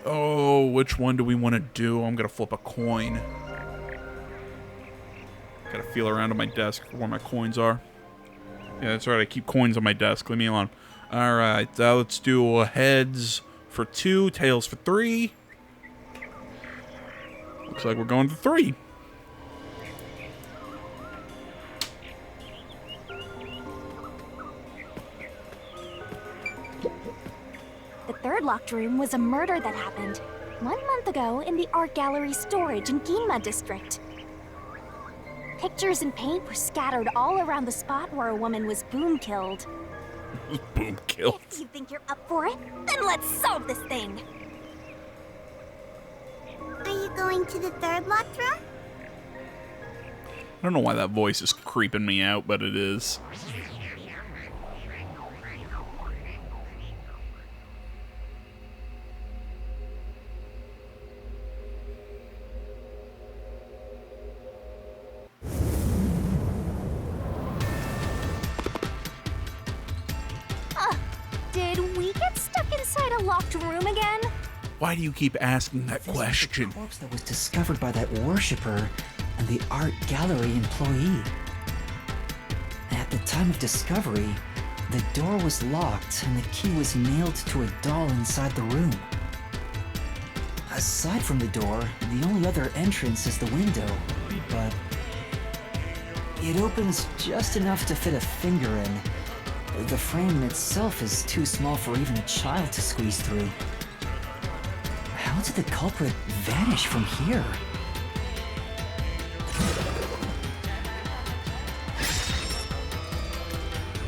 Oh, which one do we want to do? I'm going to flip a coin. Got to feel around on my desk for where my coins are. Yeah, that's right. I keep coins on my desk. Leave me alone. All right. Let's do heads for 2, tails for 3. Looks like we're going to 3. The third locked room was a murder that happened 1 month ago in the art gallery storage in Ginma district. Pictures and paint were scattered all around the spot where a woman was boom killed. Boom killed. If you think you're up for it, then let's solve this thing. Are you going to the third locked room? I don't know why that voice is creeping me out, but it is. Did we get stuck inside a locked room again? Why do you keep asking that question? The corpse that was discovered by that worshipper and the art gallery employee. At the time of discovery, the door was locked and the key was nailed to a doll inside the room. Aside from the door, the only other entrance is the window, but it opens just enough to fit a finger in. The frame itself is too small for even a child to squeeze through. How did the culprit vanish from here?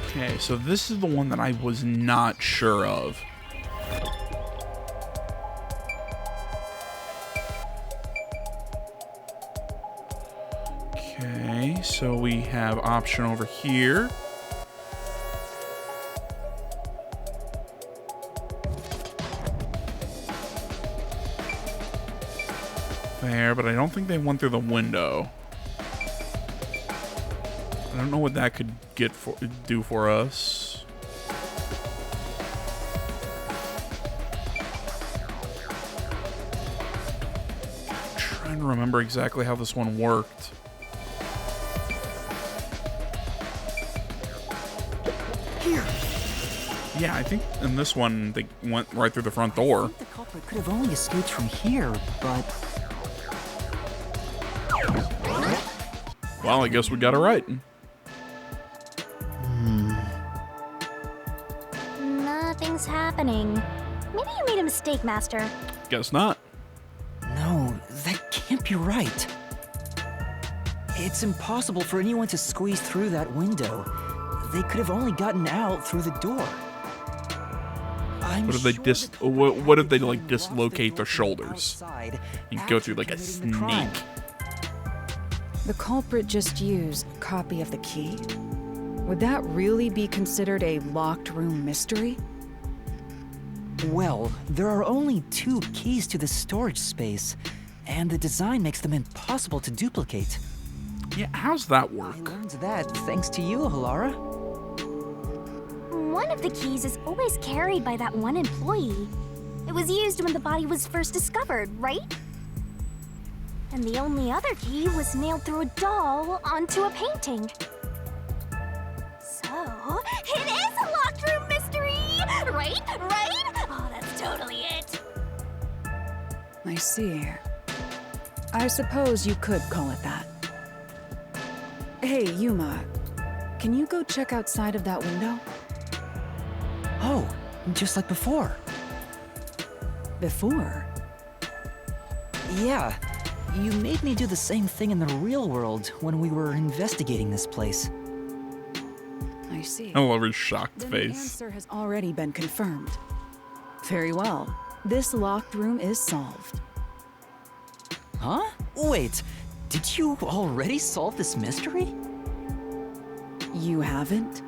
Okay, so this is the one that I was not sure of. Okay, so we have option over here. There, but I don't think they went through the window. I don't know what that could do for us. I'm trying to remember exactly how this one worked. Here! Yeah, I think in this one they went right through the front door. I think the culprit could have only escaped from here, but... Well, I guess we got it right. Nothing's happening. Maybe you made a mistake, Master. Guess not. No, that can't be right. It's impossible for anyone to squeeze through that window. They could have only gotten out through the door. What if they what if they like dislocate their shoulders and go through like a snake? The culprit just used a copy of the key? Would that really be considered a locked room mystery? Well, there are only 2 keys to the storage space, and the design makes them impossible to duplicate. Yeah, how's that I work? learned that thanks to you, Halara. One of the keys is always carried by that one employee. It was used when the body was first discovered, right? And the only other key was nailed through a doll onto a painting. So, it is a locked room mystery! Right? Right? Oh, that's totally it. I see. I suppose you could call it that. Hey, Yuma. Can you go check outside of that window? Oh, just like before. Before? Yeah, you made me do the same thing in the real world when we were investigating this place. I see. I love her shocked Then face. the answer has already been confirmed. Very well. This locked room is solved. Huh? Wait, did you already solve this mystery? You haven't?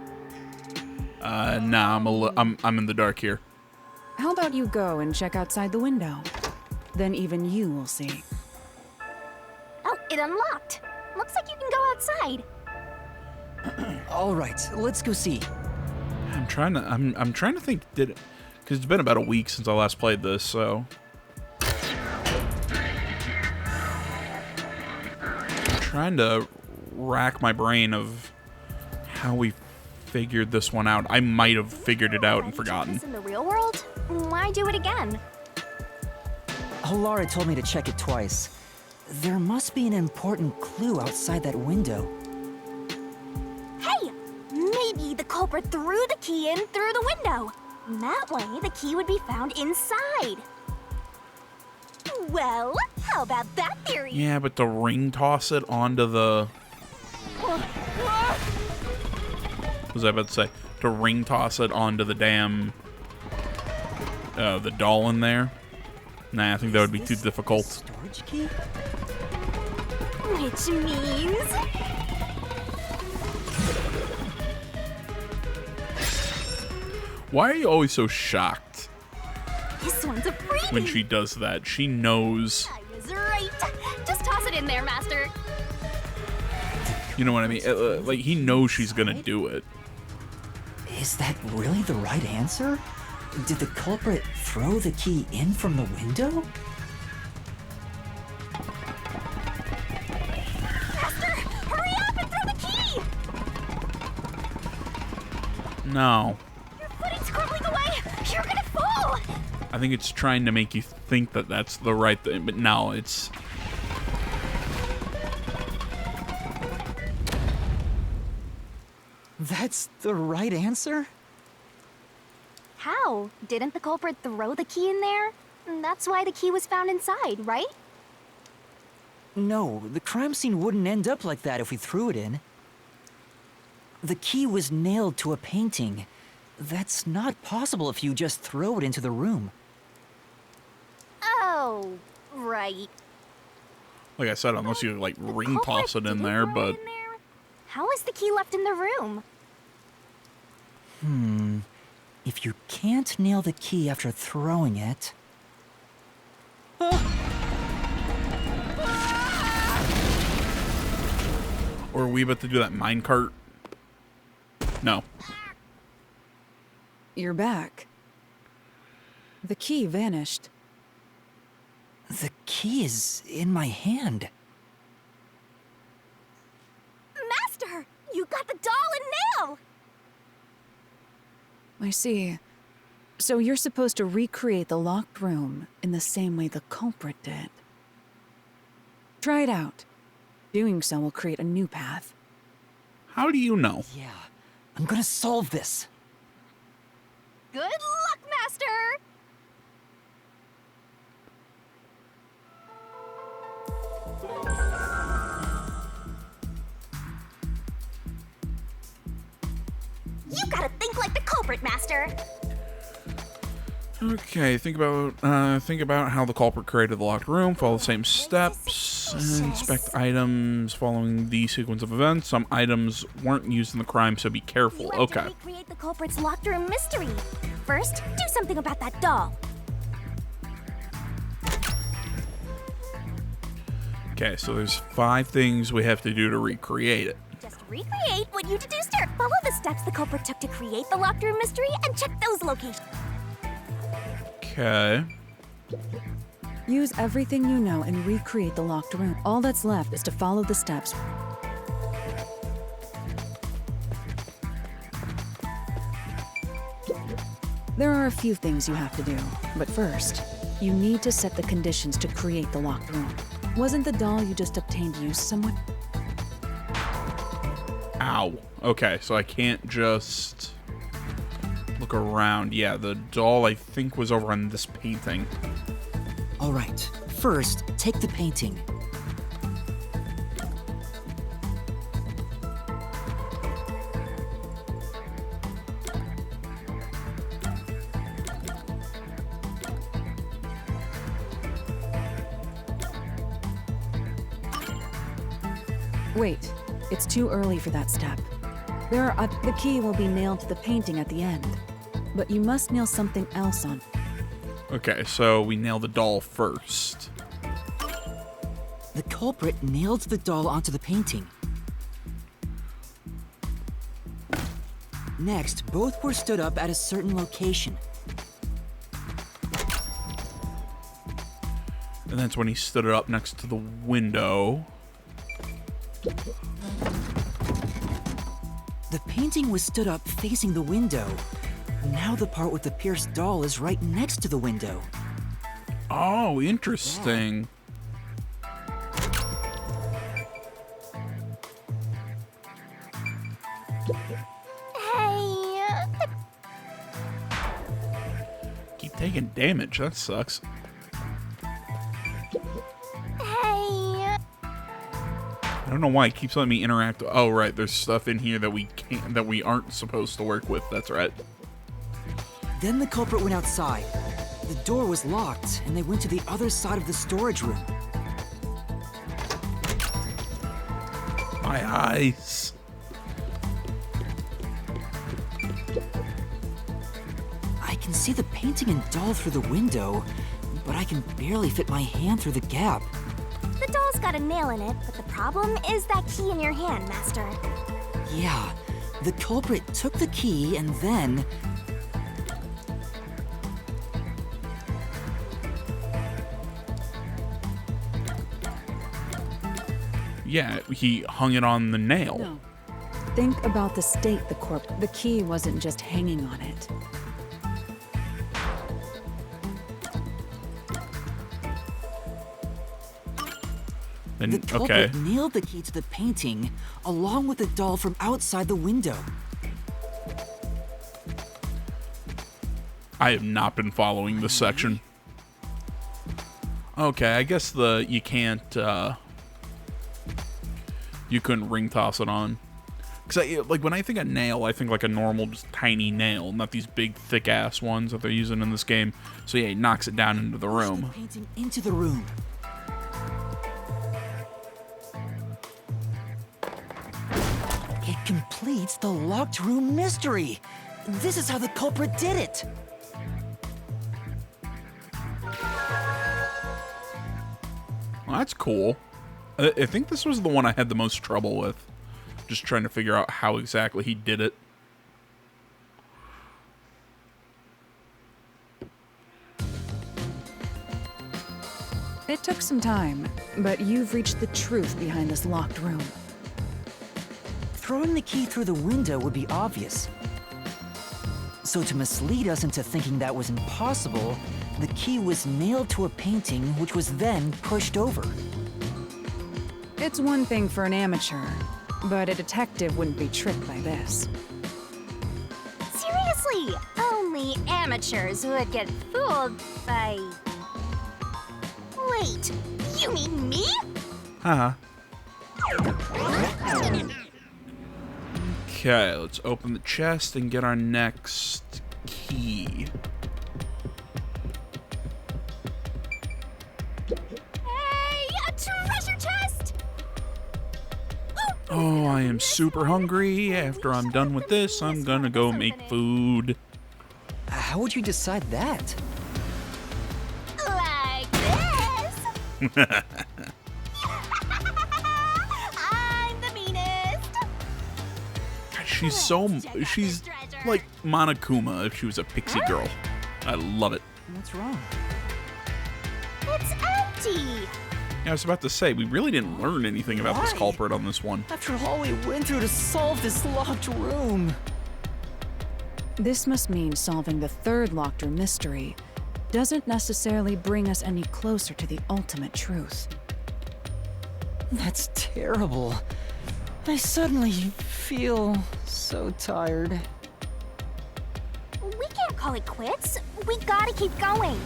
Nah, I'm in the dark here. How about you go and check outside the window? Then even you will see. Oh, it unlocked. Looks like you can go outside. All right, let's go see. I'm trying to think. Because it's been about a week since I last played this, so trying to rack my brain of how we figured this one out. I might have figured it out and forgotten. This in the real world? Why do it again? Lara told me to check it twice. There must be an important clue outside that window. Hey! Maybe the culprit threw the key in through the window. That way, the key would be found inside. Well, how about that theory? Yeah, but to ring toss it onto the... What was I about to say? To ring toss it onto the damn... the doll in there? Nah, I think that would be too difficult. Storage key? Which means... Why are you always so shocked This one's a freebie. when she does that? She knows. I was right. Just toss it in there, Master. You know what I mean? Like, he knows she's gonna do it. Is that really the right answer? Did the culprit throw the key in from the window? Master, hurry up and throw the key! No. Your footing's crumbling away. You're gonna fall. I think it's trying to make you think that that's the right thing, but no, it's... That's the right answer? How? Didn't the culprit throw the key in there? That's why the key was found inside, right? No, the crime scene wouldn't end up like that if we threw it in. The key was nailed to a painting. That's not possible if you just throw it into the room. Oh, right. Like I said, unless you, like, The ring culprit toss it in didn't there, throw it but... in there? How is the key left in the room? If you can't nail the key after throwing it... Or are we about to do that minecart? No. You're back. The key vanished. The key is in my hand. Master, you got the doll and nail! I see. So you're supposed to recreate the locked room in the same way the culprit did. Try it out. Doing so will create a new path. How do you know? Yeah, I'm gonna solve this. Good luck, Master! You gotta think like the culprit, Master! Okay, think about how the culprit created the locked room. Follow the same steps. Inspect items following the sequence of events. Some items weren't used in the crime, so be careful. You have Okay. to recreate the culprit's locked room mystery. First, do something about that doll. Okay, so there's 5 things we have to do to recreate it. Just recreate what you deduced here. Follow the steps the culprit took to create the locked room mystery and check those locations. Okay. Use everything you know and recreate the locked room. All that's left is to follow the steps. There are a few things you have to do, but first, you need to set the conditions to create the locked room. Wasn't the doll you just obtained used somewhere? Ow. Okay, so I can't just look around. Yeah, the doll I think was over on this painting. All right, first, take the painting. Wait, it's too early for that step. The key will be nailed to the painting at the end, but you must nail something else on. Okay, so we nail the doll first. The culprit nailed the doll onto the painting. Next, both were stood up at a certain location. And that's when he stood it up next to the window. The painting was stood up facing the window. Now the part with the pierced doll is right next to the window. Oh, interesting. Hey, Keep taking damage. That sucks. hey. I don't know why it keeps letting me interact. Oh, right. There's stuff in here that we aren't supposed to work with. That's right. Then the culprit went outside. The door was locked, and they went to the other side of the storage room. My eyes. I can see the painting and doll through the window, but I can barely fit my hand through the gap. The doll's got a nail in it, but the problem is that key in your hand, Master. Yeah, the culprit took the key and then... Yeah, he hung it on the nail. No. Think about the state the key wasn't just hanging on it. And, The culprit okay. nailed the key to the painting, along with the doll from outside the window. I have not been following this section. Okay, I guess you can't, you couldn't ring toss it on. Because, like, when I think of nail, I think like a normal, just tiny nail, not these big, thick-ass ones that they're using in this game. So, yeah, he knocks it down into the Push the room. painting into the room. It completes the locked room mystery. This is how the culprit did it. Well, that's cool. I think this was the one I had the most trouble with. Just trying to figure out how exactly he did it. It took some time, but you've reached the truth behind this locked room. Throwing the key through the window would be obvious. So to mislead us into thinking that was impossible, the key was nailed to a painting which was then pushed over. It's one thing for an amateur, but a detective wouldn't be tricked by this. Seriously, only amateurs would get fooled by... Wait, you mean me? Haha. Okay, let's open the chest and get our next key. Hey, a treasure chest! Oh, I am super hungry. After I'm done with this, I'm gonna go make food. How would you decide that? Like this? I'm the meanest. She's like Monokuma if she was a pixie girl. I love it. What's wrong? It's empty. Yeah, I was about to say, we really didn't learn anything about this Why? culprit on this one. After all we went through to solve this locked room. This must mean solving the third locked room mystery doesn't necessarily bring us any closer to the ultimate truth. That's terrible. I suddenly feel so tired. We can't call it quits. We gotta keep going.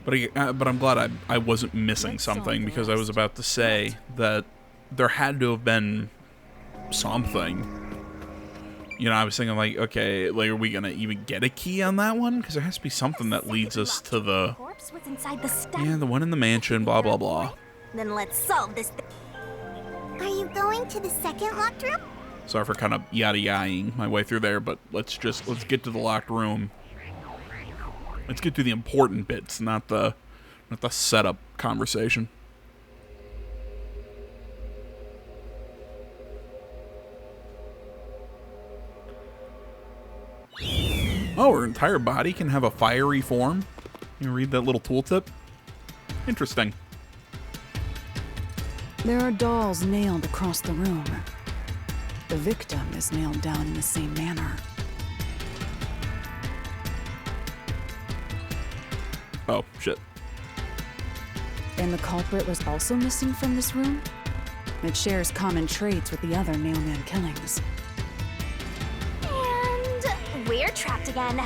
But I'm glad I wasn't missing something, because I was about to say that there had to have been something. You know, I was thinking like, okay, like, are we gonna even get a key on that one? Because there has to be something that leads us to the Corpse was inside the study. yeah, the one in the mansion, blah blah blah. Then let's solve this. Are you going to the second locked room? Sorry for kind of yada-yaing my way through there, but let's get to the locked room. Let's get to the important bits, not the setup conversation. Oh, her entire body can have a fiery form? You read that little tooltip? Interesting. There are dolls nailed across the room. The victim is nailed down in the same manner. Oh, shit. And the culprit was also missing from this room? It shares common traits with the other nailman killings. And we're trapped again.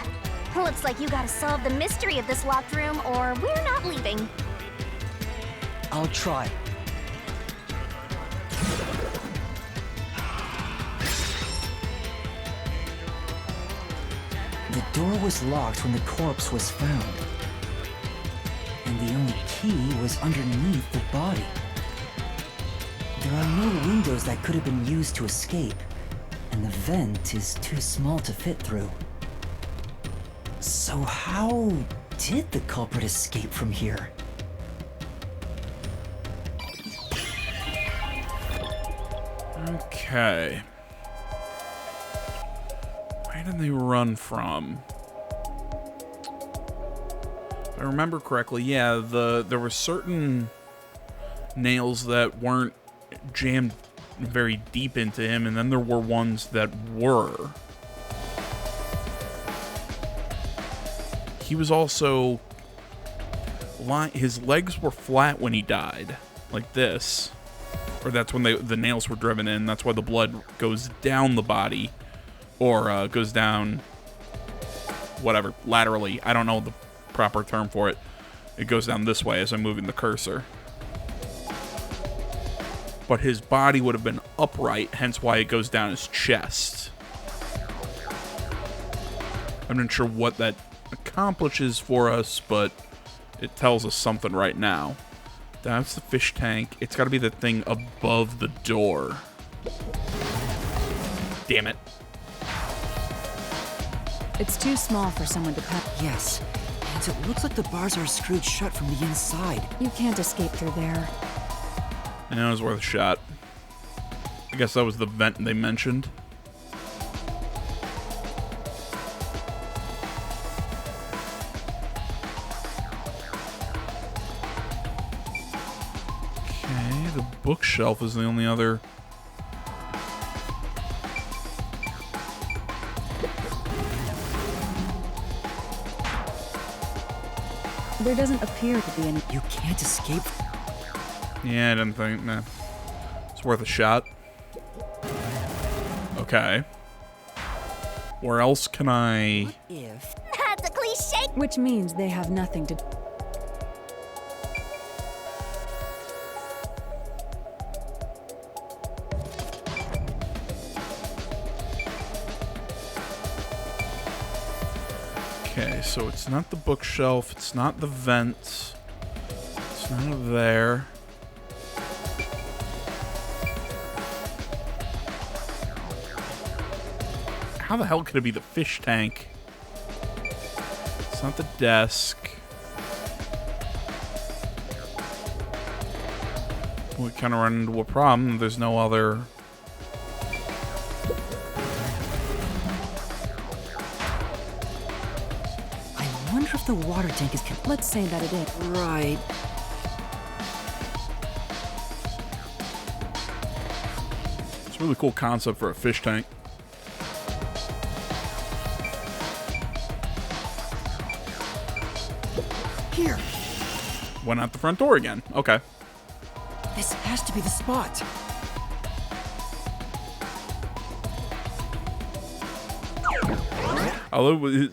Looks like you gotta solve the mystery of this locked room or we're not leaving. I'll try. The door was locked when the corpse was found. And the only key was underneath the body. There are no windows that could have been used to escape, and the vent is too small to fit through. So how did the culprit escape from here? Okay. Where did they run from? If I remember correctly, yeah, there were certain nails that weren't jammed very deep into him, and then there were ones that were. He was also his legs were flat when he died, like this, or that's when the nails were driven in. That's why the blood goes down the body, or goes down, whatever, laterally. I don't know the proper term for it. It goes down this way as I'm moving the cursor. But his body would have been upright, hence why it goes down his chest. I'm not sure what that accomplishes for us, but it tells us something right now. That's the fish tank. It's got to be the thing above the door. Damn it. It's too small for someone to cut. Yes, and it looks like the bars are screwed shut from the inside. You can't escape through there. And it was worth a shot. I guess that was the vent they mentioned. Okay, the bookshelf is the only other. There doesn't appear to be any. You can't escape. Yeah, I didn't think. Nah. It's worth a shot. Okay. Where else can I... If That's a cliche. Which means they have nothing to. Okay, so it's not the bookshelf, it's not the vent, it's not up there. How the hell could it be the fish tank? It's not the desk. We kind of run into a problem. There's no other... I wonder if the water tank is. Let's say that it is. Right. It's a really cool concept for a fish tank. Here. Went out the front door again. Okay. This has to be the spot. Although, Leave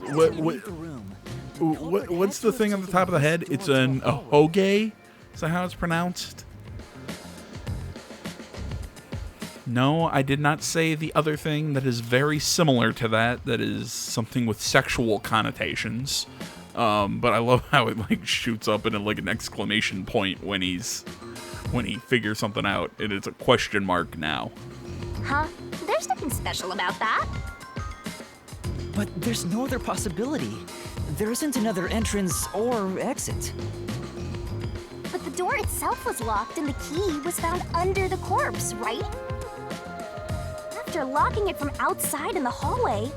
the room. what's the thing on the top of the head? It's a hoge? Is that how it's pronounced? No, I did not say the other thing that is very similar to that. That is something with sexual connotations. But I love how it like shoots up into like an exclamation point when he figures something out, and it's a question mark now. Huh? There's nothing special about that. But there's no other possibility. There isn't another entrance or exit. But the door itself was locked and the key was found under the corpse, right? After locking it from outside in the hallway,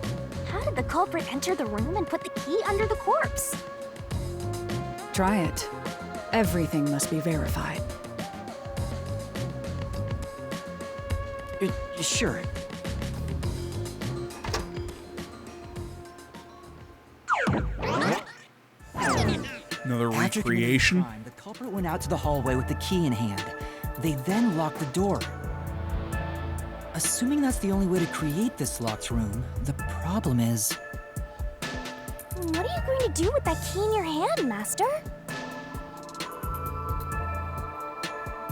How did the culprit enter the room and put the key under the corpse? Try it. Everything must be verified. Sure. Another After committing the recreation. crime, the culprit went out to the hallway with the key in hand. They then locked the door. Assuming that's the only way to create this locked room, the problem is... What are you going to do with that key in your hand, Master?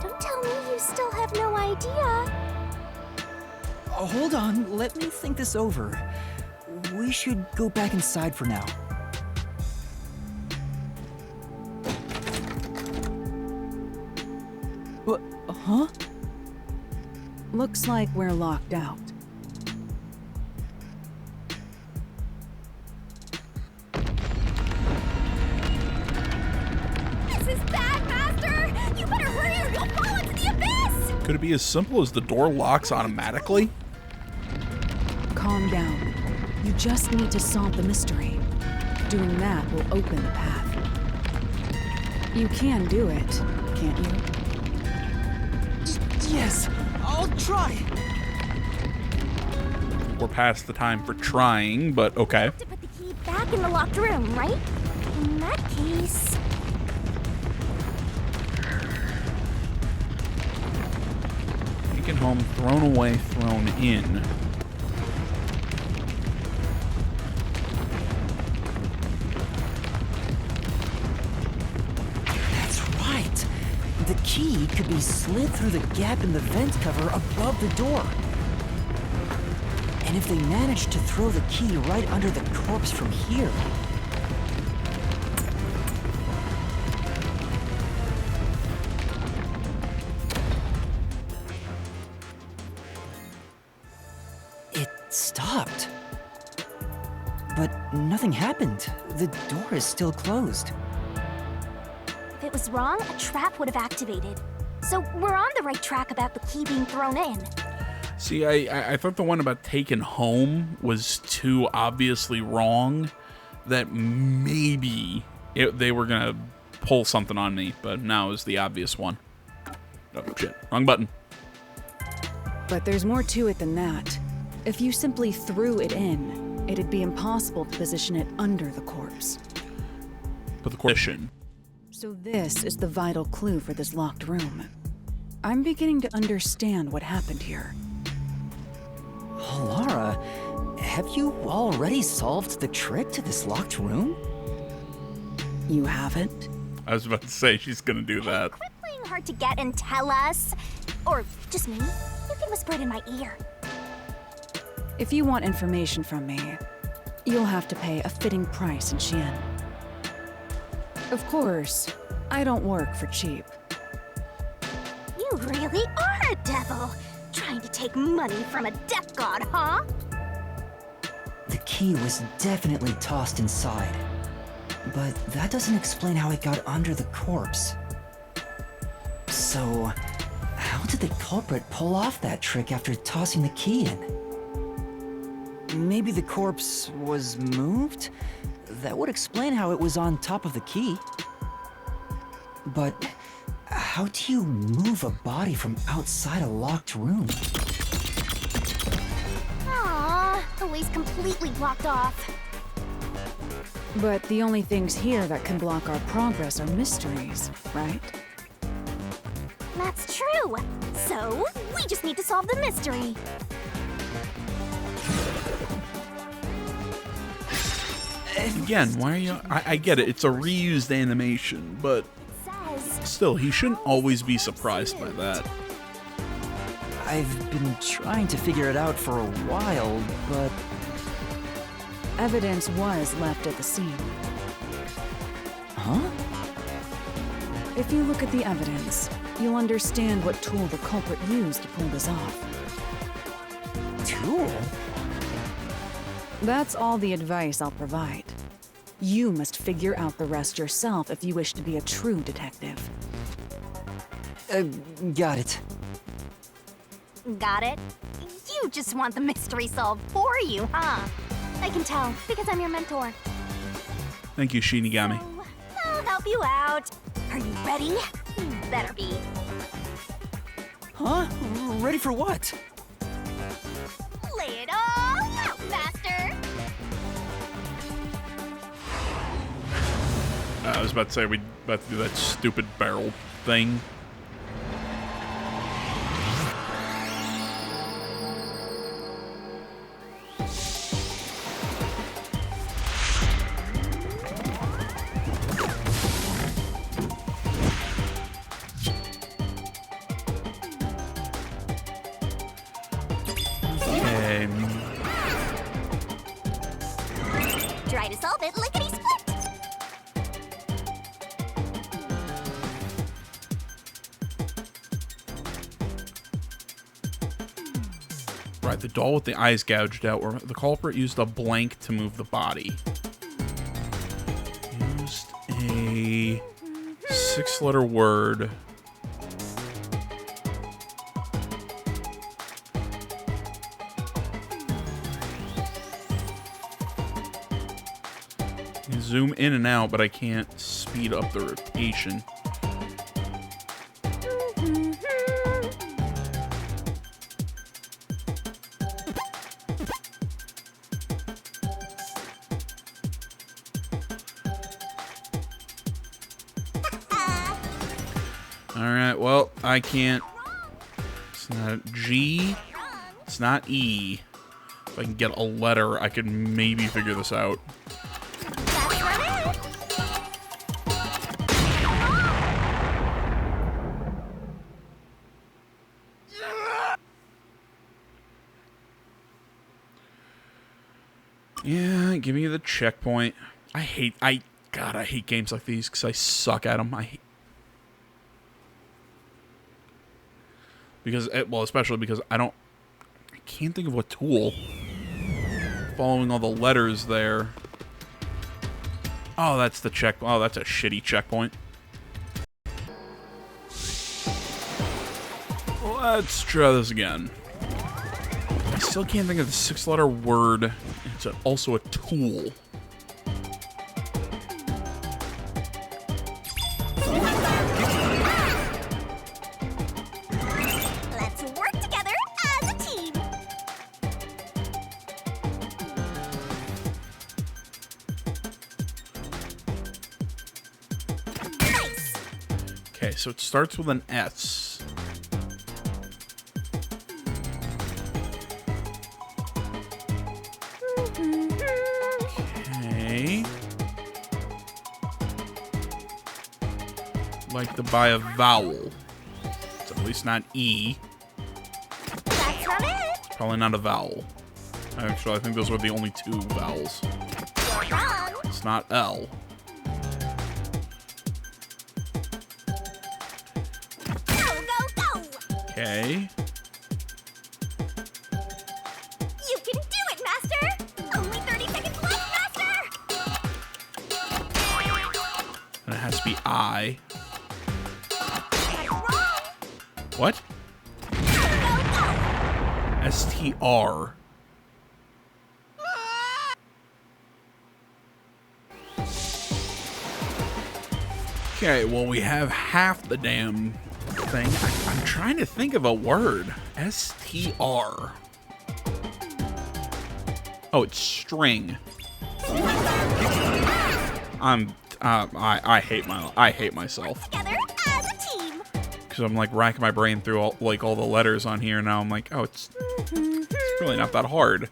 Don't tell me you still have no idea. Hold on, let me think this over. We should go back inside for now. What? Huh? Looks like we're locked out. This is bad, Master! You better hurry or you'll fall into the abyss! Could it be as simple as the door locks automatically? Calm down. You just need to solve the mystery. Doing that will open the path. You can do it, can't you? Yes, I'll try. We're past the time for trying, but okay. To put the key back in the locked room, right? In that case... Taken home, thrown away, thrown in. That's right. The key could be slid through the gap in the vent cover above the door. And if they managed to throw the key right under the corpse from here... It stopped. But nothing happened. The door is still closed. If it was wrong, a trap would have activated. So we're on the right track about the key being thrown in. See, I thought the one about taken home was too obviously wrong, that maybe they were gonna pull something on me, but now is the obvious one. Oh shit, wrong button. But there's more to it than that. If you simply threw it in, it'd be impossible to position it under the corpse. But the question. So this is the vital clue for this locked room. I'm beginning to understand what happened here. Lara, have you already solved the trick to this locked room? You haven't? I was about to say she's gonna do that. Quit playing hard to get and tell us. Or just me. You can whisper it in my ear. If you want information from me, you'll have to pay a fitting price in Xian. Of course, I don't work for cheap. You really are a devil. Trying to take money from a death god, huh? The key was definitely tossed inside. But that doesn't explain how it got under the corpse. So, how did the culprit pull off that trick after tossing the key in? Maybe the corpse was moved? That would explain how it was on top of the key. But how do you move a body from outside a locked room? Aww, the way's completely blocked off. But the only things here that can block our progress are mysteries, right? That's true. So, we just need to solve the mystery. Again, why are you... I get it, it's a reused animation, but Says still, he shouldn't always be surprised by that. I've been trying to figure it out for a while, but... Evidence was left at the scene. Huh? If you look at the evidence, you'll understand what tool the culprit used to pull this off. Tool? That's all the advice I'll provide. You must figure out the rest yourself if you wish to be a true detective. Got it. got it? You just want the mystery solved for you, huh? I can tell, because I'm your mentor. Thank you, Shinigami. So, I'll help you out. Are you ready? You better be. Huh? Ready for what? Lay it all out, Master. I was about to say we'd about to do that stupid barrel thing. Okay. Try to solve it lickety-split. Right, the doll with the eyes gouged out, or the culprit used a blank to move the body. Used a 6-letter word. You can zoom in and out, but I can't speed up the rotation. Alright, well, I can't. It's not G. It's not E. If I can get a letter, I could maybe figure this out. That's right. Yeah, give me the checkpoint. God, I hate games like these because I suck at them. Well, especially because I can't think of what tool. Following all the letters there. Oh, that's the check. Oh, that's a shitty checkpoint. Let's try this again. I still can't think of the 6-letter word. It's also a tool. Let's work together as a team. Nice. Okay, so it starts with an S. Okay. Like to buy a vowel. It's at least not E. That's not it. Probably not a vowel. Actually, I think those were the only 2 vowels. You're wrong. It's not L. Go, go, go. Okay. You can do it, Master. Only 30 seconds left, Master. And it has to be I. Got it wrong. What? Go, go. STR. Okay, well, we have half the damn thing. I'm trying to think of a word. STR. Oh, it's string. I hate myself. Together as a team. Because I'm like racking my brain through all the letters on here. Now I'm like, oh, it's really not that hard.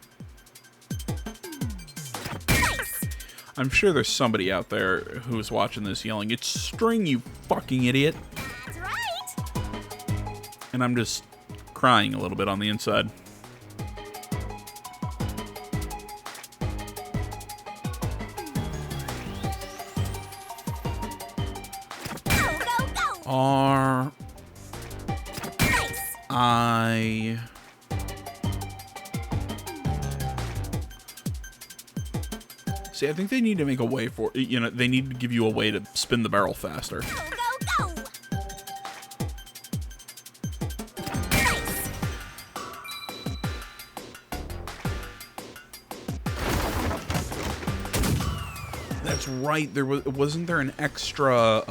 I'm sure there's somebody out there who's watching this yelling, "It's string, you fucking idiot." That's right. And I'm just crying a little bit on the inside. Go, go, go. R Nice. I See, I think they need to make a way for, they need to give you a way to spin the barrel faster. Go, go, go. Nice. that's right. Wasn't there an extra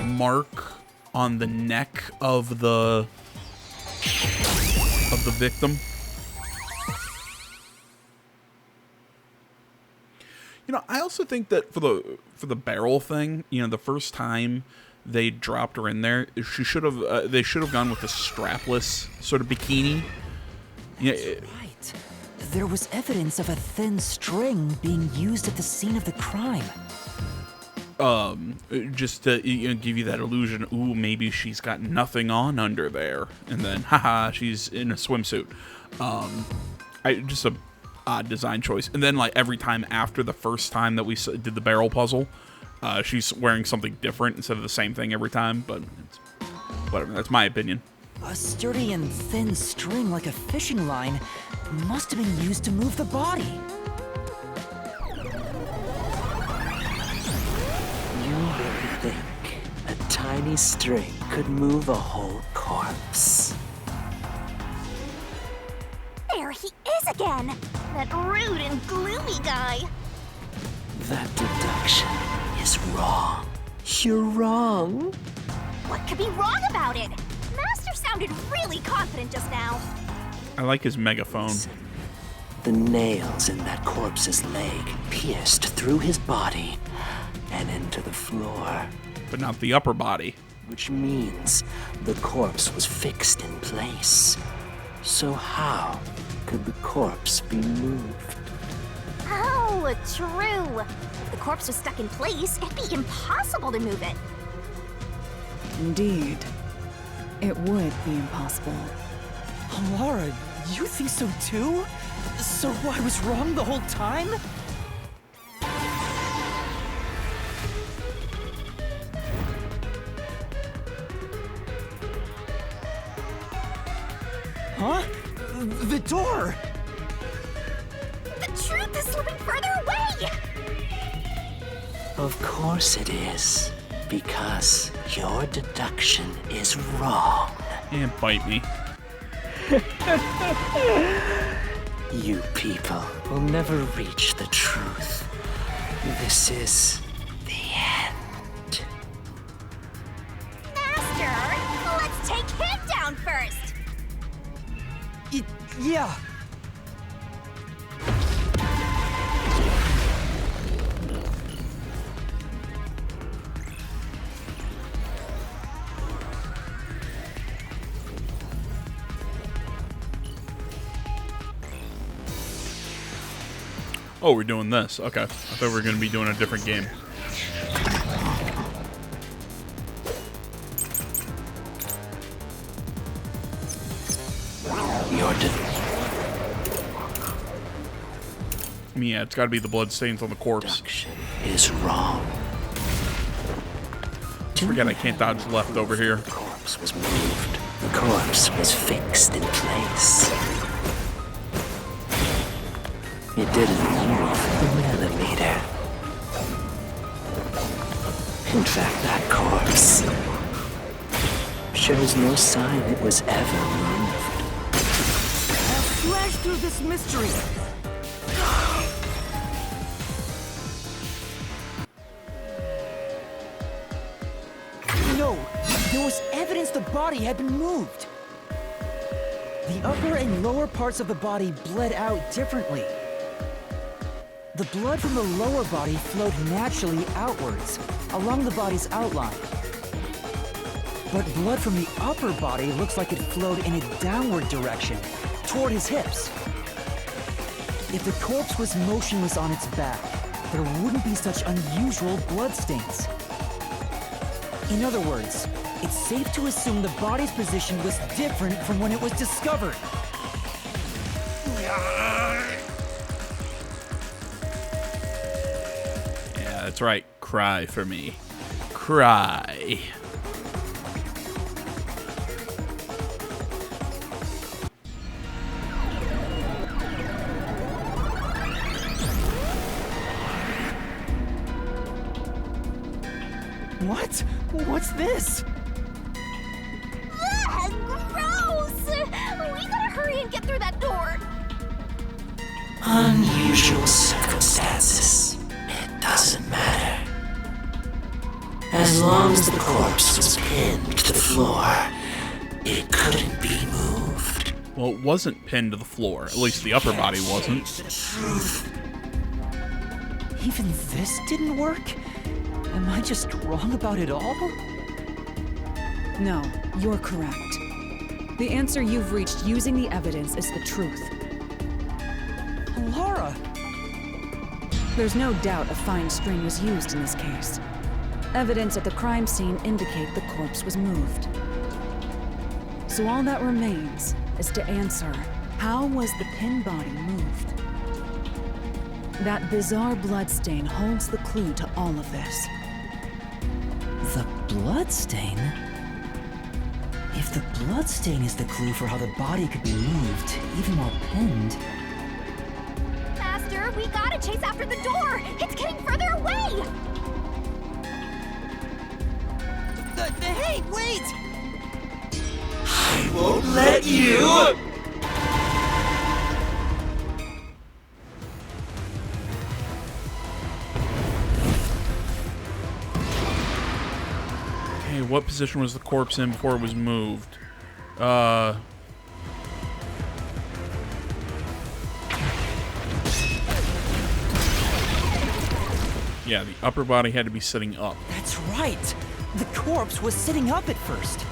mark on the neck of the victim? You know, I also think that for the barrel thing, you know, the first time they dropped her in there, they should have gone with the strapless sort of bikini. Yeah, Right. There was evidence of a thin string being used at the scene of the crime. just to give you that illusion. Ooh, maybe she's got nothing on under there, and then haha, she's in a swimsuit. Just a odd design choice. And then like every time after the first time that we did the barrel puzzle, she's wearing something different instead of the same thing every time. But it's, whatever, that's my opinion. A sturdy and thin string like a fishing line must have been used to move the body. You really think a tiny string could move a whole corpse? There he is again! That rude and gloomy guy! That deduction is wrong. You're wrong. What could be wrong about it? Master sounded really confident just now. I like his megaphone. The nails in that corpse's leg pierced through his body and into the floor, But not the upper body. which means the corpse was fixed in place. So how could the corpse be moved? Oh, true. If the corpse was stuck in place, it'd be impossible to move it. Indeed. It would be impossible. Laura, you think so too? So I was wrong the whole time? Huh? The door! The truth is slipping further away! Of course it is, because your deduction is wrong. And bite me. You people will never reach the truth. This is the end. Master, let's take him down first! Yeah. Oh, we're doing this. Okay. I thought we were going to be doing a different game. Yeah, it's got to be the blood stains on the corpse. Deduction is wrong. Forget I can't dodge left over here. The corpse was moved. The corpse was fixed in place. It didn't move a millimeter. In fact, that corpse shows no sign it was ever moved. Flash through this mystery. No, there was evidence the body had been moved. The upper and lower parts of the body bled out differently. The blood from the lower body flowed naturally outwards, along the body's outline. But blood from the upper body looks like it flowed in a downward direction, toward his hips. If the corpse was motionless on its back, there wouldn't be such unusual bloodstains. In other words, it's safe to assume the body's position was different from when it was discovered. Yeah, that's right. Cry for me. Cry. What? What's this? Ugh, gross! We gotta hurry and get through that door. Unusual circumstances As long as the corpse was pinned to the floor, it couldn't be moved. Well, it wasn't pinned to the floor. At least the upper body wasn't. Even this didn't work? Am I just wrong about it all? No, you're correct. The answer you've reached using the evidence is the truth. Laura! There's no doubt a fine string was used in this case. Evidence at the crime scene indicate the corpse was moved. So all that remains is to answer, how was the pinned body moved? That bizarre bloodstain holds the clue to all of this. The bloodstain? If the bloodstain is the clue for how the body could be moved, even while pinned... Master, we gotta chase after the door! It's getting further away! Hey, wait! I won't let you! Okay, what position was the corpse in before it was moved? Yeah, the upper body had to be sitting up. That's right! The corpse was sitting up at first.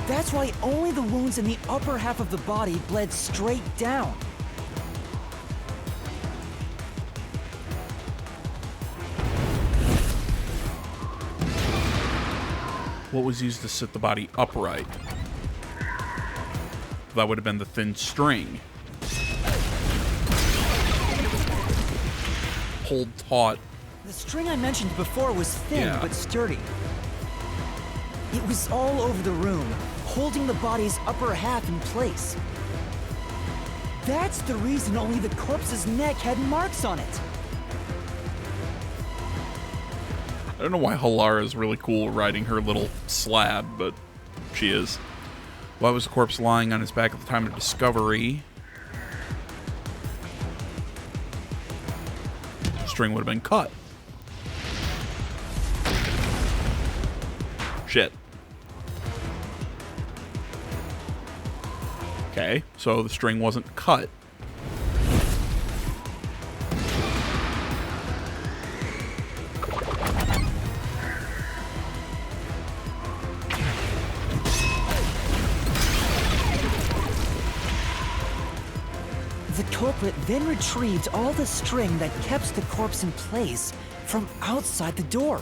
That's why only the wounds in the upper half of the body bled straight down. What was used to sit the body upright? That would have been the thin string. Pulled taut. The string I mentioned before was thin Yeah. but sturdy. It was all over the room, holding the body's upper half in place. That's the reason only the corpse's neck had marks on it. I don't know why Halara is really cool riding her little slab, but she is. Why was the corpse lying on his back at the time of discovery? String would have been cut. Shit. Okay, so the string wasn't cut. The culprit then retrieved all the string that kept the corpse in place from outside the door.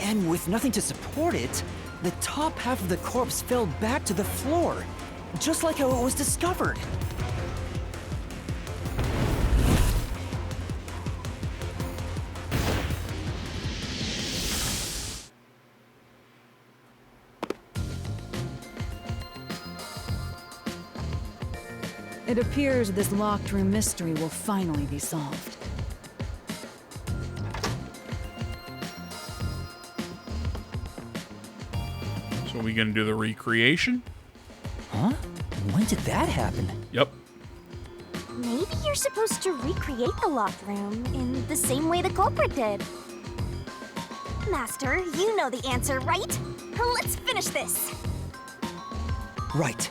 And with nothing to support it, the top half of the corpse fell back to the floor, just like how it was discovered. It appears this locked room mystery will finally be solved. So are we gonna do the recreation? Huh? When did that happen? Yep. Maybe you're supposed to recreate the locked room in the same way the culprit did. Master, you know the answer, right? Let's finish this. Right.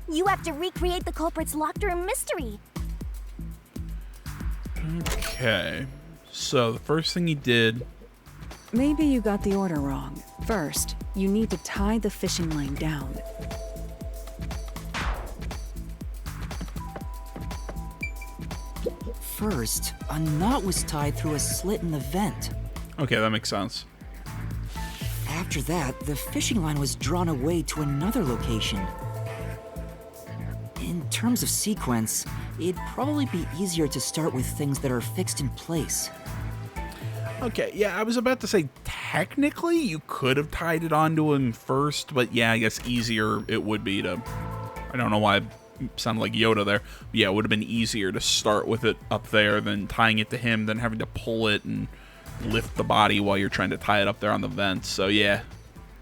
You have to recreate the culprit's locked room mystery. Okay. So the first thing he did. Maybe you got the order wrong. First, you need to tie the fishing line down. First, a knot was tied through a slit in the vent. Okay, that makes sense. After that, the fishing line was drawn away to another location. In terms of sequence, it'd probably be easier to start with things that are fixed in place. Okay, yeah, I was about to say technically you could have tied it onto him first, but yeah, I guess easier it would be to. I don't know why I sounded like Yoda there. But yeah, it would have been easier to start with it up there than tying it to him, then having to pull it and lift the body while you're trying to tie it up there on the vent. So yeah.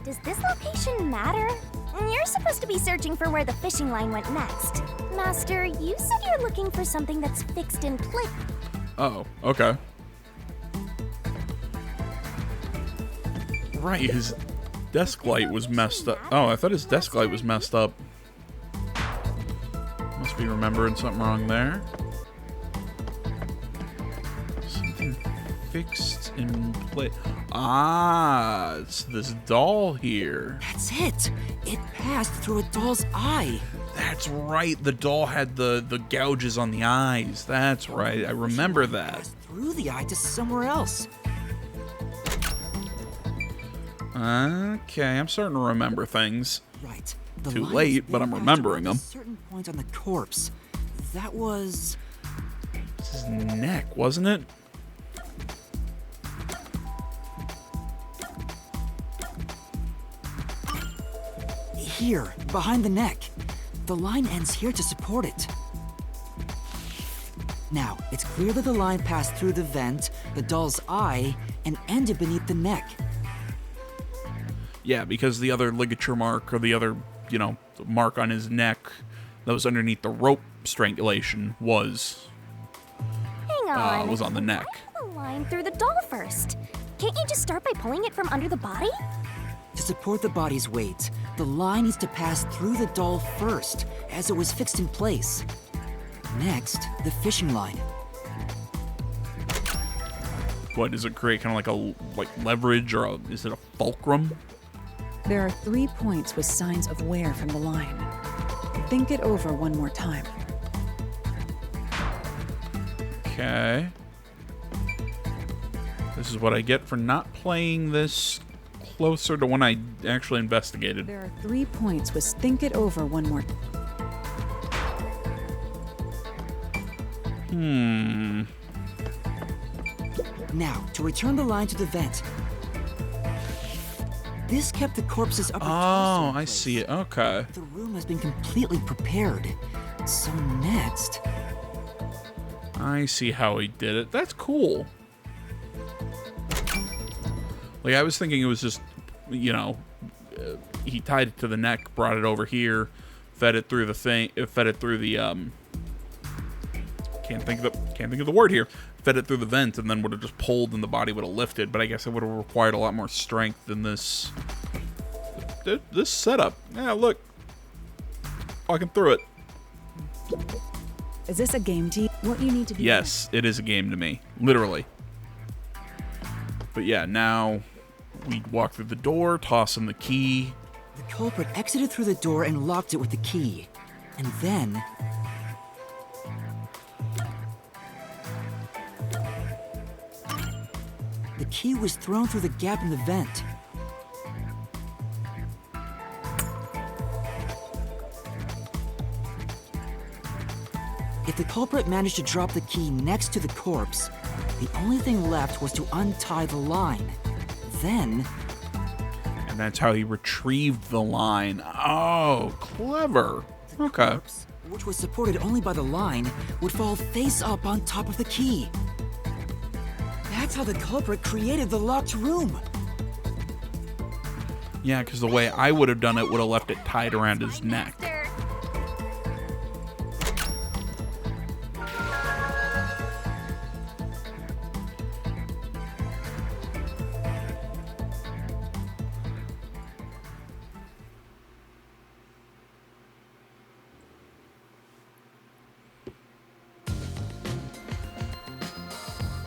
Does this location matter? You're supposed to be searching for where the fishing line went next. Master, you said you're looking for something that's fixed in place. Oh, okay. Right, his desk light was messed up. Oh, I thought his desk light was messed up. Must be remembering something wrong there. Something fixed in place. Ah, it's this doll here. That's it! It passed through a doll's eye. That's right, the doll had the gouges on the eyes. That's right, I remember that. Passed through the eye to somewhere else. Okay, I'm starting to remember things. Right. The Too line late, was but I'm then remembering passed them. around a certain point on the corpse. That was... It's his neck, wasn't it? here, behind the neck. The line ends here to support it. Now, it's clear that the line passed through the vent, the doll's eye, and ended beneath the neck. Yeah, because the other ligature mark, or the other, mark on his neck that was underneath the rope strangulation was on the neck. The line through the doll first. Can't you just start by pulling it from under the body? To support the body's weight, the line needs to pass through the doll first, as it was fixed in place. Next, the fishing line. What does it create? Kind of like leverage, or is it a fulcrum? There are 3 points with signs of wear from the line. Think it over one more time. Okay. This is what I get for not playing this closer to when I actually investigated. There are 3 points with think it over one more. Now, to return the line to the vent. This kept the corpse's upper torso Oh, in I place. see it. Okay. The room has been completely prepared. So next... I see how he did it. That's cool. Like, I was thinking it was just, he tied it to the neck, brought it over here, fed it through the thing, fed it through the, can't think of the word here. Fed it through the vent, and then would have just pulled, and the body would have lifted. But I guess it would have required a lot more strength than this setup. Yeah, look, walking through it. Is this a game to you? What you need to do? Yes, it is a game to me, literally. But yeah, now we walk through the door, toss in the key. The culprit exited through the door and locked it with the key. And then... the key was thrown through the gap in the vent. If the culprit managed to drop the key next to the corpse, the only thing left was to untie the line. Then... And that's how he retrieved the line. Oh, clever. Okay. corpse, which was supported only by the line, would fall face up on top of the key. That's how the culprit created the locked room. Yeah, because the way I would have done it would have left it tied around his neck.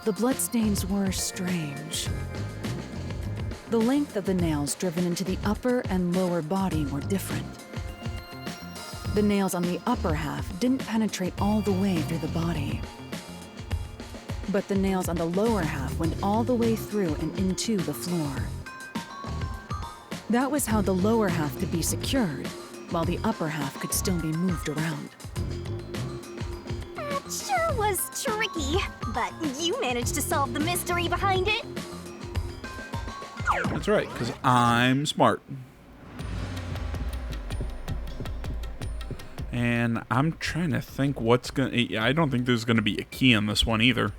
The bloodstains were strange. The length of the nails driven into the upper and lower body were different. The nails on the upper half didn't penetrate all the way through the body. But the nails on the lower half went all the way through and into the floor. That was how the lower half could be secured, while the upper half could still be moved around. That sure was tricky, but you managed to solve the mystery behind it. That's right, because I'm smart. And I'm trying to think what's gonna... I don't think there's gonna be a key on this one either.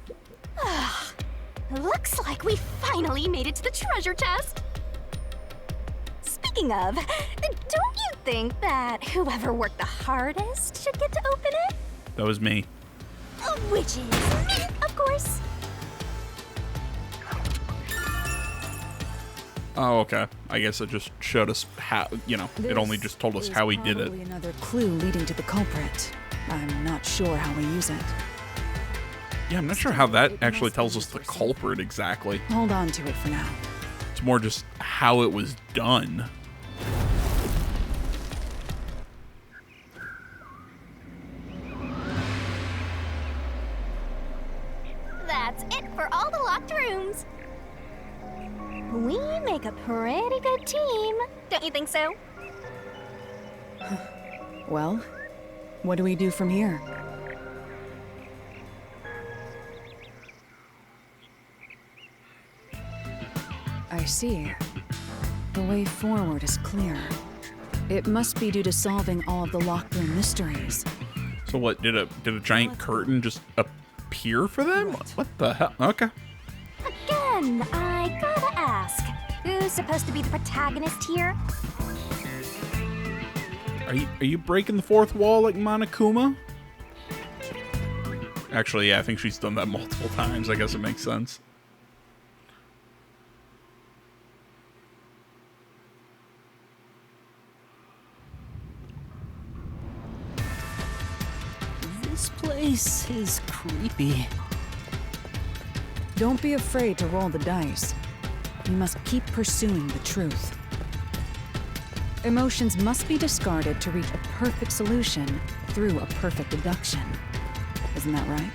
Looks like we finally made it to the treasure chest. Speaking Speaking of, don't you think that whoever worked the hardest should get to open it? That was me. Which is me, of course. Oh, okay. I guess it just showed us how, it only just told us how he did it. Probably another clue leading to the culprit. I'm not sure how we use it. Yeah, I'm not sure how that actually tells us the culprit exactly. Hold on to it for now. It's more just how it was done. That's it for all the locked rooms. We make a pretty good team, don't you think so? Well, what do we do from here? I see. The way forward is clear. It must be due to solving all of the locked room mysteries. So what, did a giant curtain just appear for them? What the hell? Okay. Again, I gotta ask, who's supposed to be the protagonist here? Are you breaking the fourth wall like Monokuma? Actually, yeah, I think she's done that multiple times. I guess it makes sense. This place is creepy. Don't be afraid to roll the dice. You must keep pursuing the truth. Emotions must be discarded to reach a perfect solution through a perfect deduction. Isn't that right?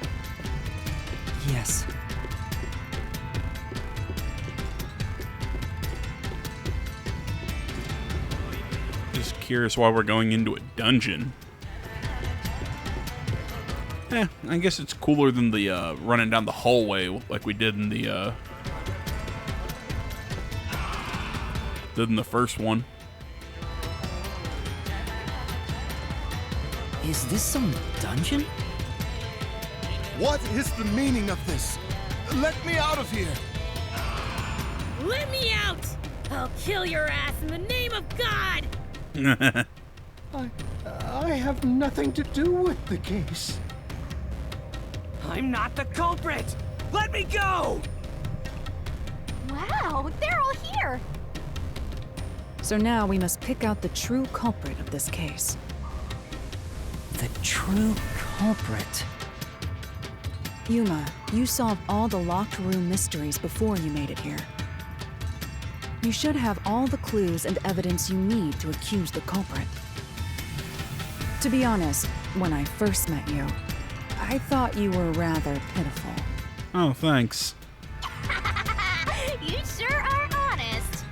Yes. Just curious why we're going into a dungeon. I guess it's cooler than the running down the hallway like we did in the first one. Is this some dungeon? What is the meaning of this? Let me out of here! Let me out! I'll kill your ass in the name of God! I have nothing to do with the case. I'm not the culprit! Let me go! Wow, they're all here. So now we must pick out the true culprit of this case. The true culprit. Yuma, you solved all the locked room mysteries before you made it here. You should have all the clues and evidence you need to accuse the culprit. To be honest, when I first met you, I thought you were rather pitiful. Oh, thanks. You sure are honest.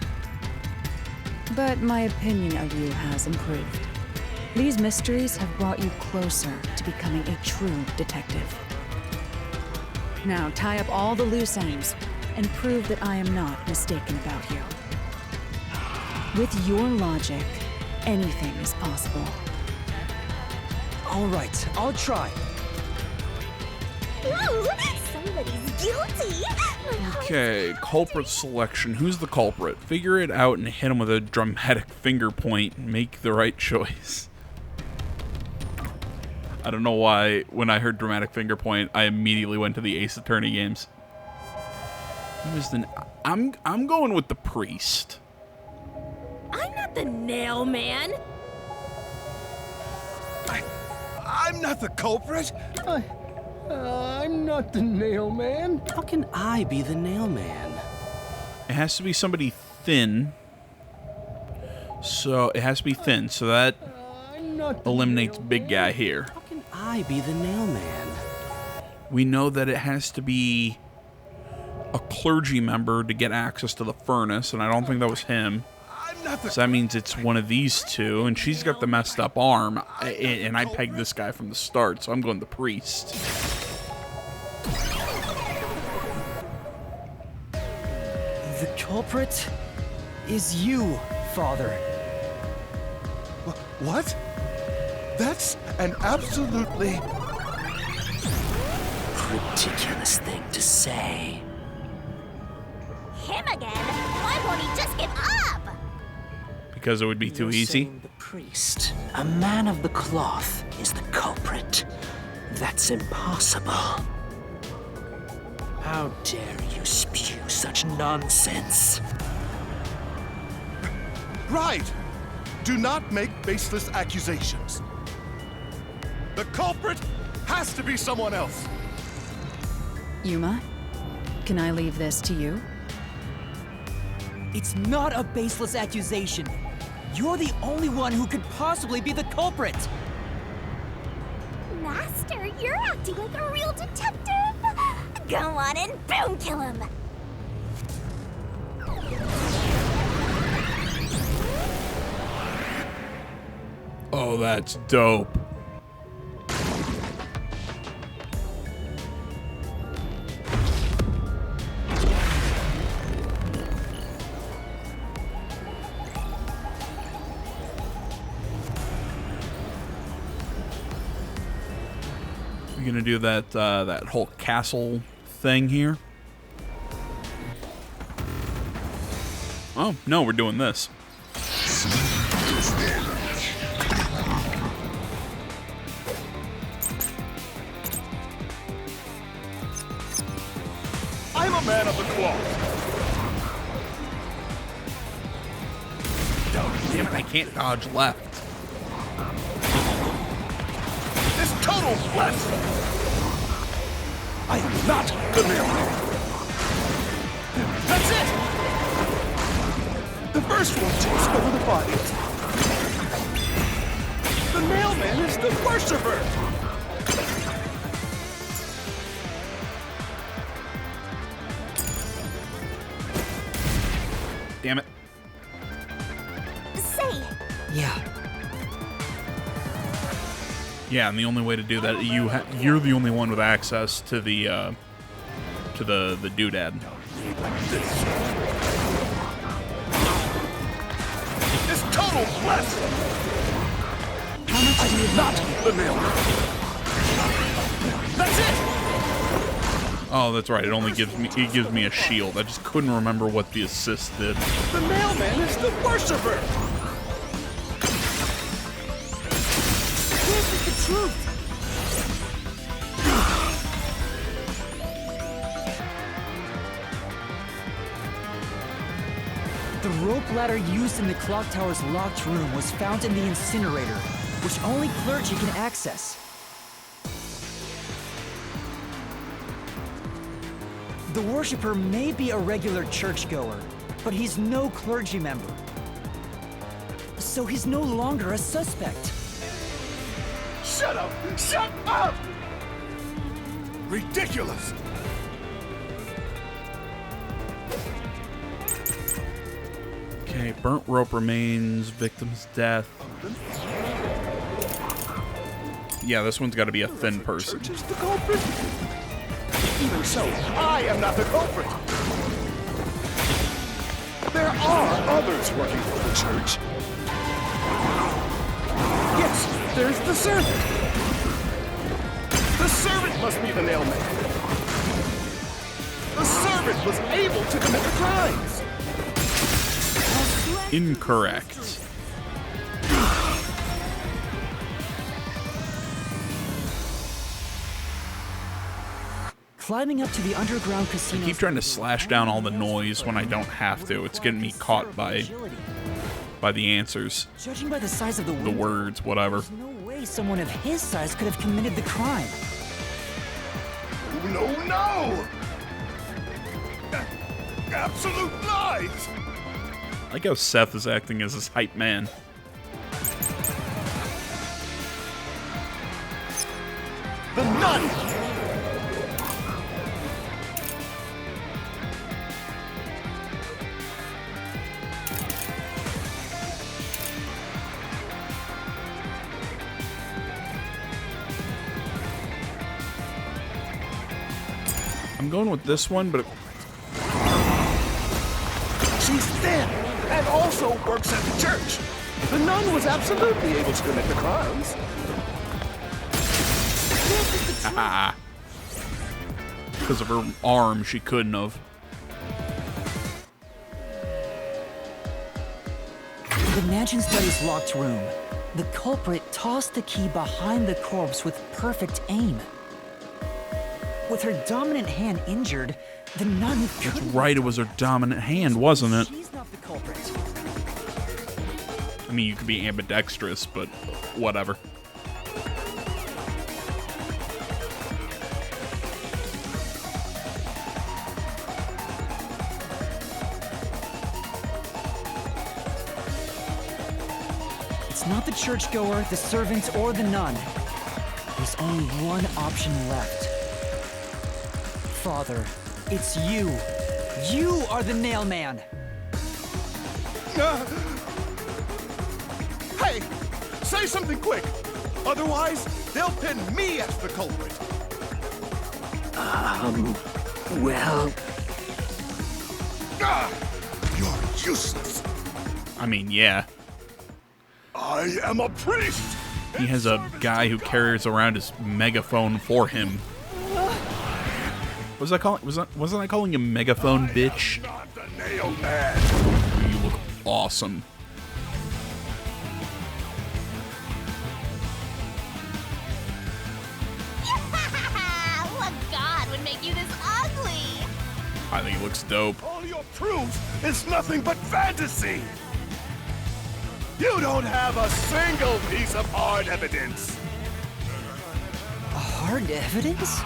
But my opinion of you has improved. These mysteries have brought you closer to becoming a true detective. Now tie up all the loose ends and prove that I am not mistaken about you. With your logic, anything is possible. All right, I'll try. Ooh, somebody's guilty. Okay, culprit selection. Who's the culprit? Figure it out and hit him with a dramatic finger point. Make the right choice. I don't know why, when I heard dramatic finger point, I immediately went to the Ace Attorney games. Who is the... I'm going with the priest. I'm not the nail man. I'm not the culprit! I'm not the nail man. How can I be the nail man? It has to be somebody thin. So, it has to be thin, so that I'm not the eliminates nail big man. guy here. How can I be the nail man? We know that it has to be a clergy member to get access to the furnace, and I don't think that was him. I'm not the... So that means it's one of these two, and she's got the messed up arm, and I pegged this guy from the start, so I'm going the priest. The culprit is you, Father. What? That's an absolutely... Ridiculous thing to say. Him again? Why won't he just give up? because it would be too You're easy. saying the priest, a man of the cloth, is the culprit. That's impossible. How dare you spew such nonsense? Right! Do not make baseless accusations. The culprit has to be someone else. Yuma, can I leave this to you? It's not a baseless accusation. You're the only one who could possibly be the culprit. Master, you're acting like a real detective. Go on and boom kill him. Oh, that's dope. We're gonna do that that whole castle thing here. Oh no, we're doing this. I'm a man of the cloth. Damn it, I can't dodge left. This total blasphemy! I am not the mailman. That's it! The first one chased over the bodies. The mailman is the worshiper! Damn it. Say, Yeah. Yeah, and the only way to do that, you're the only one with access to the doodad. This total blasphemy! How much do you Not the mailman. That's it! Oh, that's right. It only gives me a shield. I just couldn't remember what the assist did. The mailman is the worshiper! This is the truth. The rope ladder used in the clock tower's locked room was found in the incinerator, which only clergy can access. The worshipper may be a regular churchgoer, but he's no clergy member. So he's no longer a suspect. Shut up! Shut up! Ridiculous! Okay, burnt rope remains, victim's death. Yeah, this one's got to be a thin person. Church is the culprit? Even so, I am not the culprit. There are others working for the church. Yes, there's the servant. The servant must be the nailman. The servant was able to commit the crimes. Incorrect. Climbing up to the underground I casino. keep trying to slash down all the noise when I don't have to. It's getting me caught by the answers, Judging by the size of the the window, words, whatever. there's no way someone of his size could have committed the crime. No, no! Absolute lies! I like how Seth is acting as his hype man. The nun! I'm going with this one, but She's thin and also works at the church. The nun was absolutely able to commit the crimes. haha. Because of her arm, she couldn't have. the Mansion Study's locked room, the culprit tossed the key behind the corpse with perfect aim. With her dominant hand injured, the nun That's right, it was her dominant hand, wasn't it? She's not the culprit. I mean, you could be ambidextrous, but whatever. It's not the churchgoer, the servant, or the nun. There's only one option left. Father, it's you. You are the nail man. Hey, say something quick. Otherwise, they'll pin me as the culprit. Well, You're useless. I mean, yeah. I am a priest. He has a guy who carries around his megaphone for him. Was I calling? Wasn't I calling him megaphone, bitch? Not the nail man. You look awesome. What god would make you this ugly? I think it looks dope. All your proof is nothing but fantasy. You don't have a single piece of hard evidence. Hard evidence?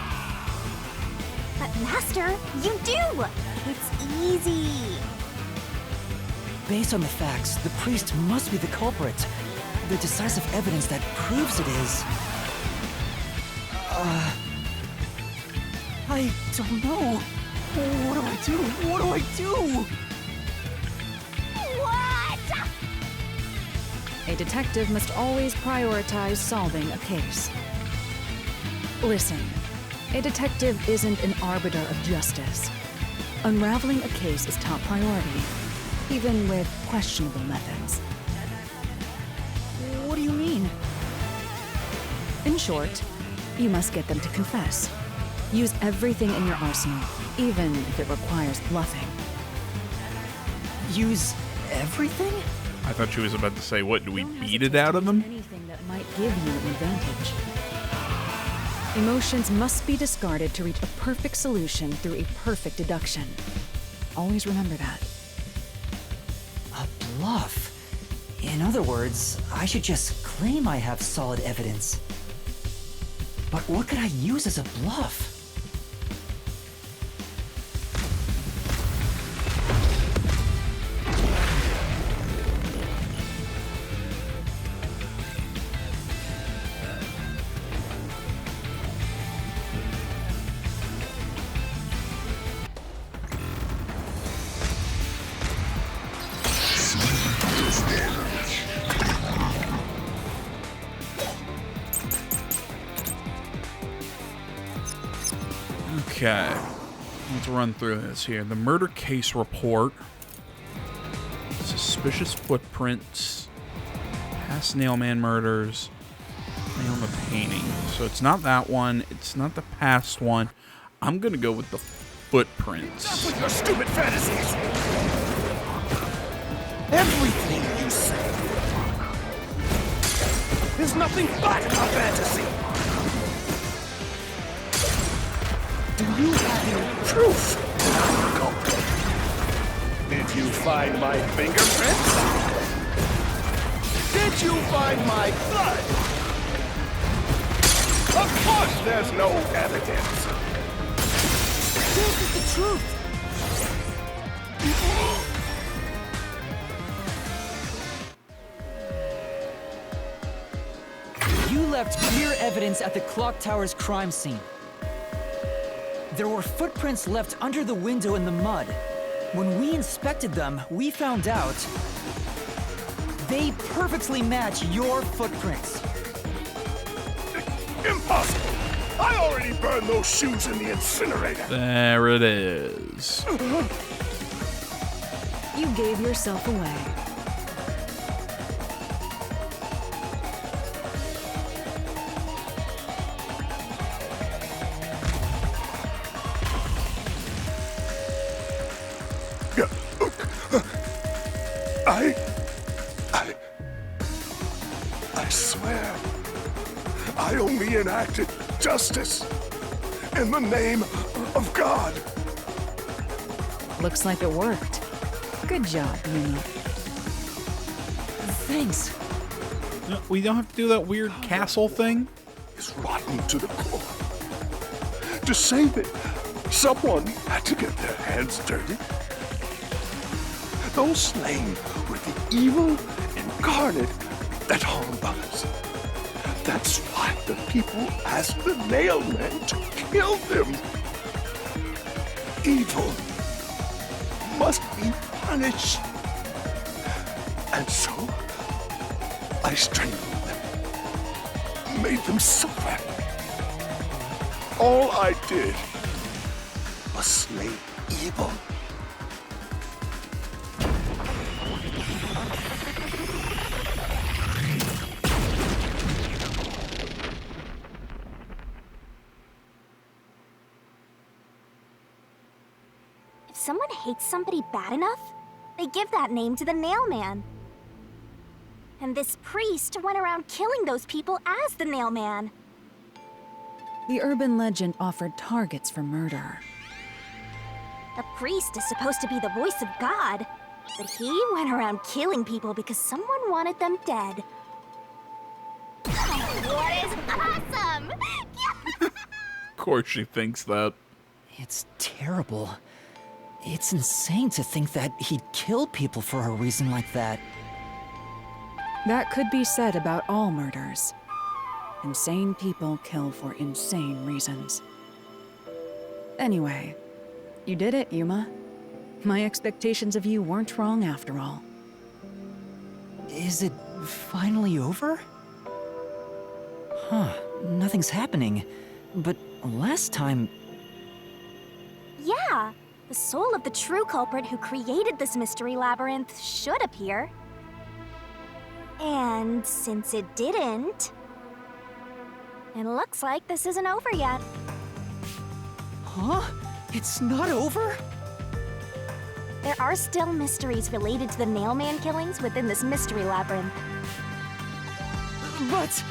But Master, you do! It's easy. Based on the facts, the priest must be the culprit. The decisive evidence that proves it is... I don't know. What do I do? What do I do? What? A detective must always prioritize solving a case. Listen, a detective isn't an arbiter of justice. Unraveling a case is top priority, even with questionable methods. What do you mean? In short, you must get them to confess. Use everything in your arsenal, even if it requires bluffing. Use everything? I thought she was about to say, what, do we beat it out of them? Anything that might give you an advantage. Emotions must be discarded to reach a perfect solution through a perfect deduction. Always remember that. A bluff? In other words, I should just claim I have solid evidence. But what could I use as a bluff? Okay, let's run through this here. The murder case report. Suspicious footprints. Past Nailman murders. Nail in the painting. So it's not that one. It's not the past one. I'm going to go with the footprints. Enough with your stupid fantasies. Everything you say is nothing but a fantasy. Do you have any proof? Did you find my fingerprints? Did you find my blood? Of course there's no evidence. This is the truth. You left clear evidence at the clock tower's crime scene. There were footprints left under the window in the mud. When we inspected them, we found out they perfectly match your footprints. Impossible! I already burned those shoes in the incinerator. There it is. You gave yourself away. I enacted justice in the name of God. Looks like it worked. Good job, Yuma. Thanks. No, we don't have to do that weird castle thing. It's rotten to the core. To save it, someone had to get their hands dirty. Those slain were the evil incarnate that harm others. That's why the people asked the nailmen to kill them. Evil must be punished. And so, I strangled them, made them suffer. All I did was slay evil. If someone hates somebody bad enough, they give that name to the Nailman. And this priest went around killing those people as the Nailman. The urban legend offered targets for murder. A priest is supposed to be the voice of God, but he went around killing people because someone wanted them dead. What is awesome? Of course she thinks that. It's terrible. It's insane to think that he'd kill people for a reason like that. That could be said about all murders. Insane people kill for insane reasons. Anyway, you did it, Yuma. My expectations of you weren't wrong after all. Is it finally over? Huh, nothing's happening. But last time... Yeah, the soul of the true culprit who created this mystery labyrinth should appear. And since it didn't, it looks like this isn't over yet. Huh? It's not over? There are still mysteries related to the Nailman killings within this mystery labyrinth. But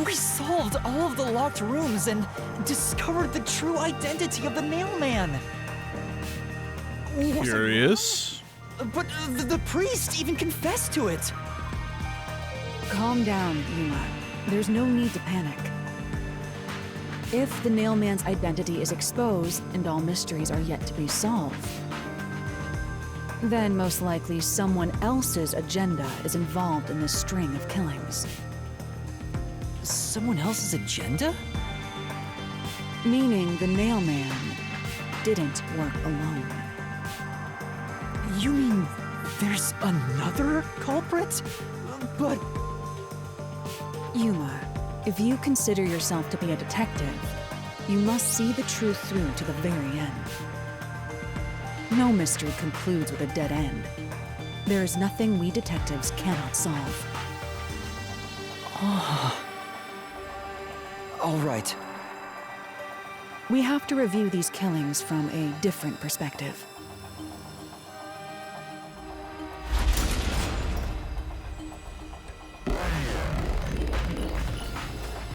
we solved all of the locked rooms and discovered the true identity of the Nailman. Curious. But the priest even confessed to it. Calm down, Yuma. There's no need to panic. If the Nailman's identity is exposed and all mysteries are yet to be solved, then most likely someone else's agenda is involved in this string of killings. Someone else's agenda? Meaning the Nailman didn't work alone. You mean there's another culprit? But... Yuma, if you consider yourself to be a detective, you must see the truth through to the very end. No mystery concludes with a dead end. There is nothing we detectives cannot solve. All right. We have to review these killings from a different perspective.